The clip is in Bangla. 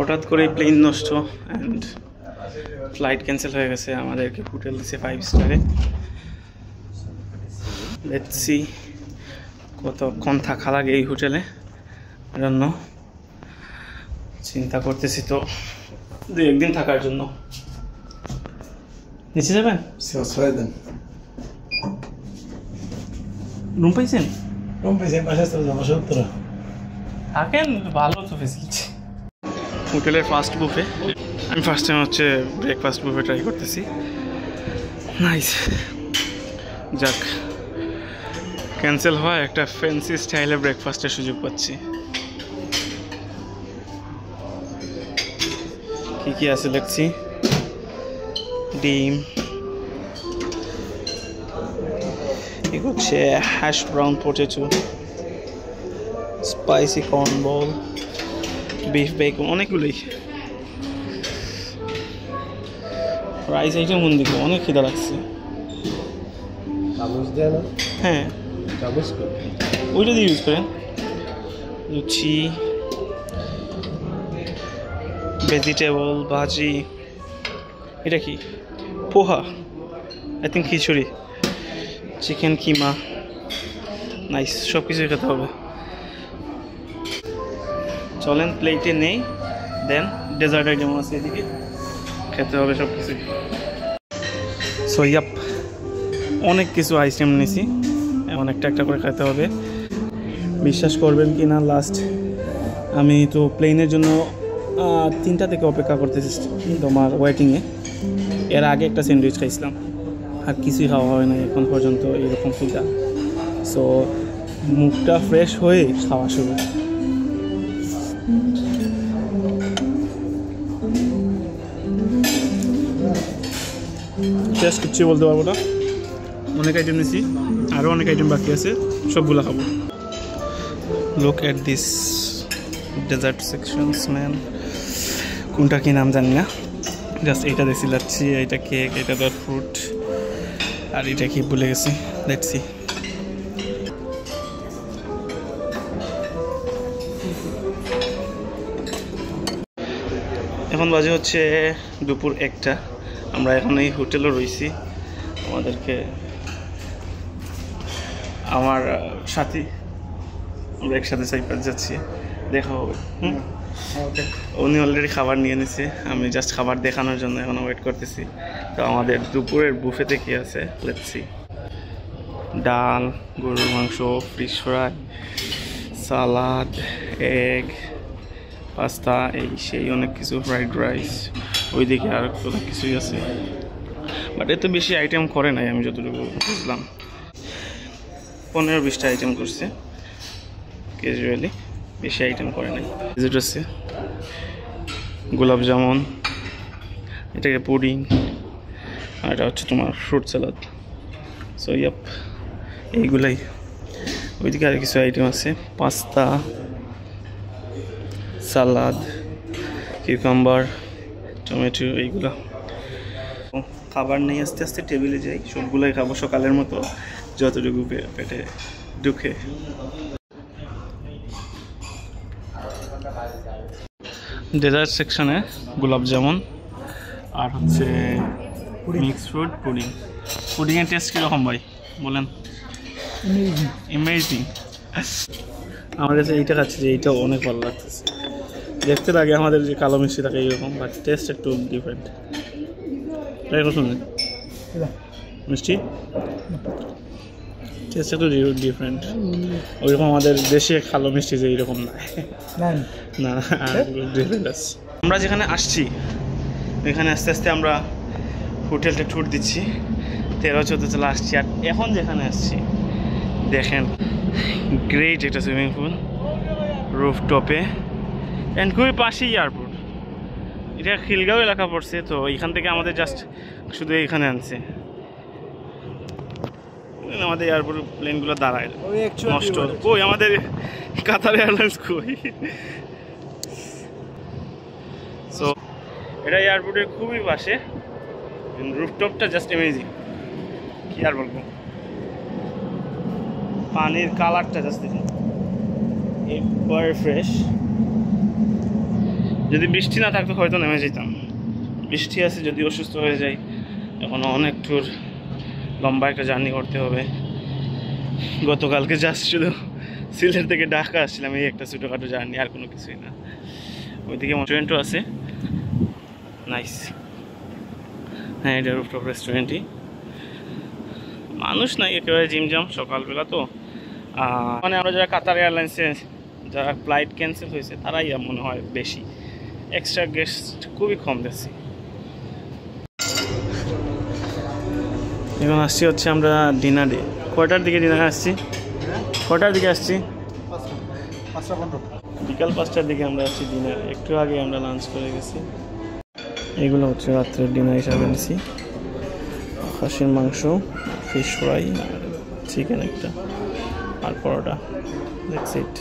হঠাৎ করে প্লেন নষ্ট অ্যান্ড ফ্লাইট ক্যান্সেল হয়ে গেছে। আমাদেরকে হোটেল দিছে 5 স্টারে। লেটস সি কতক্ষণ থাকা লাগে এই হোটেলে জন্য চিন্তা করতেছি। তো 2-1 দিন থাকার জন্য। নিচে যাবেন? রুম পাইছেন? রুম পাইছেন, বাসা যাবো 70। থাকেন, ভালো তো ফেসিলিটি। হোটেলের ফার্স্ট বুফে, আমি ফার্স্ট টাইম হচ্ছে ব্রেকফাস্ট বুফে ট্রাই করতেছি। নাইস। যাক, ক্যান্সেল হয় একটা ফ্যান্সি স্টাইলে ব্রেকফাস্টের সুযোগ পাচ্ছি। কি কি আছে দেখছি। ডিম, এই হচ্ছে hash brown potato, spicy corn ball, beef bacon, অনেকগুলোই রাইস আইটেম। কোন দিকে অনেক খিদা লাগছে। হ্যাঁ, ওইটা দিয়ে ইউজ করেন। লুচি, ভেজিটেবল ভাজি, এটা কি poha, I think khichuri, chicken keema. Nice, সব কিছুই খেতে হবে। চলেন প্লেটে নেই, দেন ডেজার্ট আইটেম আছে এদিকে, খেতে হবে সব কিছুই। সো ইয়াপ, অনেক কিছু আইটেম নিছি, এখন একটা একটা করে খেতে হবে। বিশ্বাস করবেন কি না, লাস্ট আমি তো প্লেনের জন্য 3টা থেকে অপেক্ষা করতেছি তোমার ওয়েটিংয়ে। এর আগে একটা স্যান্ডউইচ খাইছিলাম, আর কিছুই খাওয়া হয় না এখন পর্যন্ত এরকম খিদা। সো মুখটা ফ্রেশ হয়ে খাওয়া শুরু। টেস্ট কিচ্ছু বলতে পারবো না, অনেক আইটেম নিছি, আরও অনেক আইটেম বাকি আছে, সবগুলো খাবো। Look at this dessert sections man. কোনটা কি নাম জানি না, জাস্ট এইটা দেখছি লাচ্ছি, এইটা কেক, এটা ডট ফ্রুট, আর এটা কি ভুলে গেছি। Let's see. এখন বাজে হচ্ছে দুপুর 1টা। আমরা এখন এই হোটেলে রয়েছি। আমাদেরকে আমার সাথী, আমরা একসাথে সাইপাস যাচ্ছি, দেখা হবে। উনি অলরেডি খাবার নিয়ে নিছে, আমি জাস্ট খাবার দেখানোর জন্য এখন ওয়েট করতেছি। তো আমাদের দুপুরের বুফেতে কি আছে লেটস সি। ডাল, গরুর মাংস, ফিশ ফ্রাই, সালাদ, এগ, পাস্তা, এই সেই অনেক কিছু, ফ্রাইড রাইস, ওইদিকে আর অনেক কিছুই আছে। বাট এত বেশি আইটেম করে নাই, আমি যতটুকু বুঝলাম 15-20টা আইটেম করছে ক্যাজুয়ালি, বেশি আইটেম করে নাই। ডেজার্ট আছে গোলাপ জামুন, এটাকে পুডিং, আর এটা হচ্ছে তোমার ফ্রুট স্যালাদ। সো ইয়াপ, এইগুলাই। ওইদিকে আর কিছু আইটেম আছে, পাস্তা, সালাদ, কিউকাম্বার, টমেটো, এইগুলা। খাবার নেই, আস্তে আস্তে টেবিলে যাই, সবগুলোই খাবো সকালের মতো, যতটুকু পেটে ঢুকে। ডেজার্ট সেকশনে গোলাপ জামুন আর হচ্ছে মিক্স ফ্রুট পুডিং। পুডিংয়ের টেস্ট কীরকম ভাই বলেন? ইমেজিং। আমার কাছে এইটা খাচ্ছি যে এইটাও অনেক ভালো লাগতেছে। দেখতে লাগে আমাদের যে কালো মিষ্টি থাকে এইরকম, বাট টেস্ট একটু ডিফারেন্ট। তাই শুনুন, মিষ্টি টেস্ট একটু ডিফারেন্ট, ওইরকম আমাদের দেশে কালো মিষ্টি যে এইরকম না, না ডিফারেন্ট আছে। আমরা যেখানে আসছি এখানে আস্তে আস্তে আমরা হোটেলটা ট্যুর দিচ্ছি, 13-14 তলা আসছি। আর এখন যেখানে আসছি দেখেন, গ্রেট একটা সুইমিং পুল রুফটপে, অ্যান্ড খুবই পাশেই এয়ারপোর্ট। এটা খিলগাঁও এলাকা পড়ছে, তো এইখান থেকে আমাদের জাস্ট শুধু এইখানে আনছে। আমাদের এয়ারপোর্ট প্লেনগুলো দাঁড়ায় নষ্ট, কই আমাদের কাতার এয়ারলাইন্স কই। সো এটা এয়ারপোর্টের খুবই পাশে, রুফটপটা জাস্ট অ্যামেজিং, কি আর বলবো। পানির কালারটা জাস্ট দেখুন, একবার ফ্রেশ। যদি বৃষ্টি না থাকতো হয়তো নেমে যেতাম। বৃষ্টি আছে, যদি অসুস্থ হয়ে যাই, এখন অনেক ট্যুর, লম্বা একটা জার্নি করতে হবে। গতকালকে জাস্ট শুধু সিলেট থেকে ঢাকা আসছিলাম, এই একটা ছোটোখাটো জার্নি, আর কোনো কিছুই না। ওইদিকে রেস্টুরেন্টও আছে, নাইস। হ্যাঁ, এটা রুফটপ রেস্টুরেন্টই, মানুষ নাই একেবারে, জিমজাম সকালবেলা তো। মানে আমরা যারা কাতার এয়ারলাইন্সে যারা ফ্লাইট ক্যান্সেল হয়েছে তারাই মনে হয় বেশি, এক্সট্রা গেস্ট খুবই কম দেখছি। এখন আসছি হচ্ছে আমরা ডিনারে। কয়টার দিকে ডিনারে আসছি? কয়টার দিকে আসছি? বিকাল 5টার দিকে আমরা আসছি ডিনারে। একটু আগে আমরা লাঞ্চ করে গেছি। এগুলো হচ্ছে রাত্রের ডিনার হিসাবে নিছি। খাসির মাংস, ফিশ ফ্রাই, চিকেন একটা, আর পরোটা। That's it.